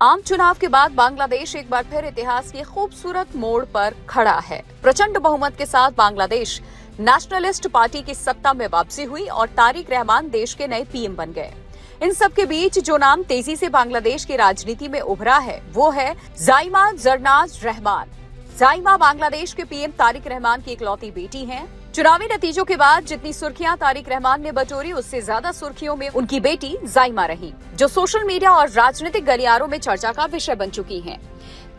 आम चुनाव के बाद बांग्लादेश एक बार फिर इतिहास के खूबसूरत मोड़ पर खड़ा है। प्रचंड बहुमत के साथ बांग्लादेश नेशनलिस्ट पार्टी की सत्ता में वापसी हुई और तारिक रहमान देश के नए पीएम बन गए। इन सब के बीच जो नाम तेजी से बांग्लादेश की राजनीति में उभरा है वो है जाइमा जरनाज रहमान। जाइमा बांग्लादेश के पीएम तारिक रहमान की इकलौती बेटी हैं। चुनावी नतीजों के बाद जितनी सुर्खियां तारिक रहमान ने बटोरी, उससे ज्यादा सुर्खियों में उनकी बेटी जाइमा रही, जो सोशल मीडिया और राजनीतिक गलियारों में चर्चा का विषय बन चुकी हैं।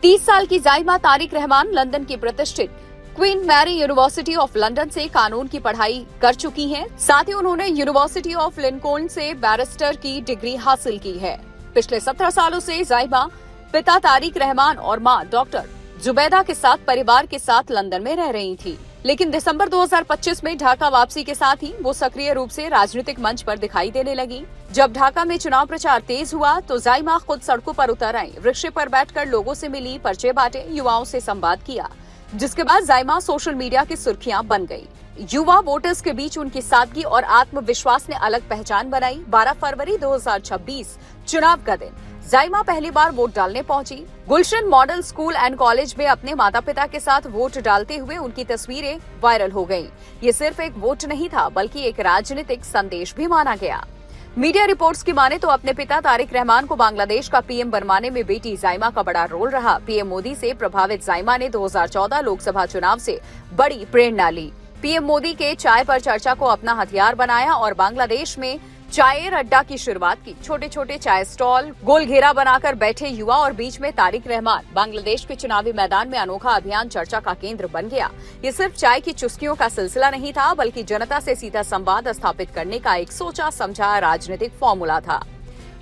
30 साल की जाइमा तारिक रहमान लंदन की प्रतिष्ठित Queen Mary University of London से कानून की पढ़ाई कर चुकी हैं। साथ ही उन्होंने यूनिवर्सिटी ऑफ लिंकॉन से बैरिस्टर की डिग्री हासिल की है। पिछले 17 सालों से जाइमा पिता तारिक रहमान और मां डॉक्टर जुबैदा के साथ परिवार के साथ लंदन में रह रही थी, लेकिन दिसंबर 2025 में ढाका वापसी के साथ ही वो सक्रिय रूप से राजनीतिक मंच पर दिखाई देने लगी। जब ढाका में चुनाव प्रचार तेज हुआ तो जाइमा खुद सड़कों पर उतर आई, रिक्शे पर बैठकर लोगों से मिली, पर्चे बांटे, युवाओं से संवाद किया, जिसके बाद जाइमा सोशल मीडिया की सुर्खियां बन गई। युवा वोटर्स के बीच उनकी सादगी और आत्मविश्वास ने अलग पहचान बनाई। 12 फरवरी 2026 चुनाव का दिन जाइमा पहली बार वोट डालने पहुंची। गुलशन मॉडल स्कूल एंड कॉलेज में अपने माता पिता के साथ वोट डालते हुए उनकी तस्वीरें वायरल हो गईं। ये सिर्फ एक वोट नहीं था, बल्कि एक राजनीतिक संदेश भी माना गया। मीडिया रिपोर्ट्स की माने तो अपने पिता तारिक रहमान को बांग्लादेश का पीएम बनवाने में बेटी जाइमा का बड़ा रोल रहा। पीएम मोदी से प्रभावित जाइमा ने 2014 लोकसभा चुनाव से बड़ी प्रेरणा ली। पीएम मोदी के चाय पर चर्चा को अपना हथियार बनाया और बांग्लादेश में चायर अड्डा की शुरुआत की। छोटे छोटे चाय स्टॉल, गोल घेरा बनाकर बैठे युवा और बीच में तारिक रहमान। बांग्लादेश के चुनावी मैदान में अनोखा अभियान चर्चा का केंद्र बन गया। ये सिर्फ चाय की चुस्कियों का सिलसिला नहीं था, बल्कि जनता से सीधा संवाद स्थापित करने का एक सोचा समझा राजनीतिक फॉर्मूला था।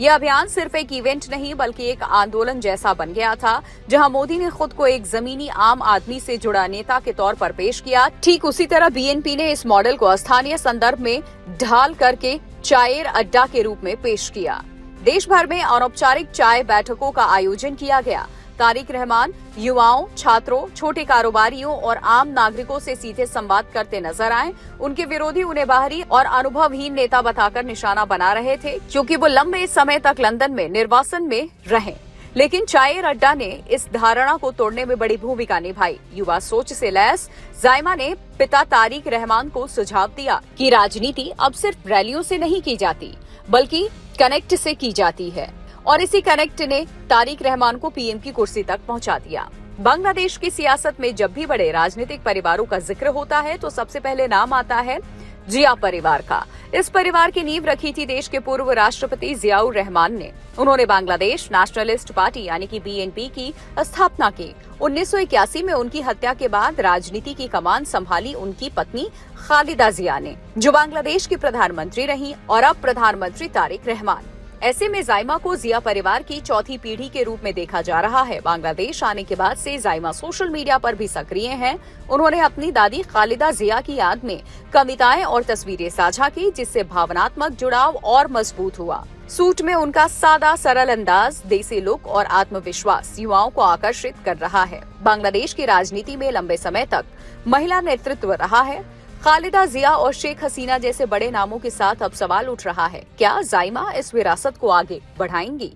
ये अभियान सिर्फ एक इवेंट नहीं, बल्कि एक आंदोलन जैसा बन गया था, जहां मोदी ने खुद को एक जमीनी आम आदमी से जुड़ा नेता के तौर पर पेश किया। ठीक उसी तरह बीएनपी ने इस मॉडल को स्थानीय संदर्भ में ढाल करके चायर अड्डा के रूप में पेश किया। देश भर में अनौपचारिक चाय बैठकों का आयोजन किया गया। तारिक रहमान युवाओं, छात्रों, छोटे कारोबारियों और आम नागरिकों से सीधे संवाद करते नजर आए। उनके विरोधी उन्हें बाहरी और अनुभवहीन नेता बताकर निशाना बना रहे थे, क्योंकि वो लंबे समय तक लंदन में निर्वासन में रहे। लेकिन चायर अड्डा ने इस धारणा को तोड़ने में बड़ी भूमिका निभाई। युवा सोच से लैस जाइमा ने पिता तारिक रहमान को सुझाव दिया कि राजनीति अब सिर्फ रैलियों से नहीं की जाती, बल्कि कनेक्ट से की जाती है, और इसी कनेक्ट ने तारिक रहमान को पीएम की कुर्सी तक पहुंचा दिया। बांग्लादेश की सियासत में जब भी बड़े राजनीतिक परिवारों का जिक्र होता है तो सबसे पहले नाम आता है जिया परिवार का। इस परिवार की नींव रखी थी देश के पूर्व राष्ट्रपति जियाउर रहमान ने। उन्होंने बांग्लादेश नेशनलिस्ट पार्टी यानी कि बीएनपी की स्थापना की। 1981 में उनकी हत्या के बाद राजनीति की कमान संभाली उनकी पत्नी खालिदा जिया ने, जो बांग्लादेश की प्रधानमंत्री रहीं, और अब प्रधानमंत्री तारिक रहमान। ऐसे में जाइमा को जिया परिवार की चौथी पीढ़ी के रूप में देखा जा रहा है। बांग्लादेश आने के बाद से जाइमा सोशल मीडिया पर भी सक्रिय हैं। उन्होंने अपनी दादी खालिदा जिया की याद में कविताएं और तस्वीरें साझा की, जिससे भावनात्मक जुड़ाव और मजबूत हुआ। सूट में उनका सादा सरल अंदाज, देसी लुक और आत्मविश्वास युवाओं को आकर्षित कर रहा है। बांग्लादेश की राजनीति में लंबे समय तक महिला नेतृत्व रहा है। खालिदा जिया और शेख हसीना जैसे बड़े नामों के साथ अब सवाल उठ रहा है, क्या जाइमा इस विरासत को आगे बढ़ाएंगी?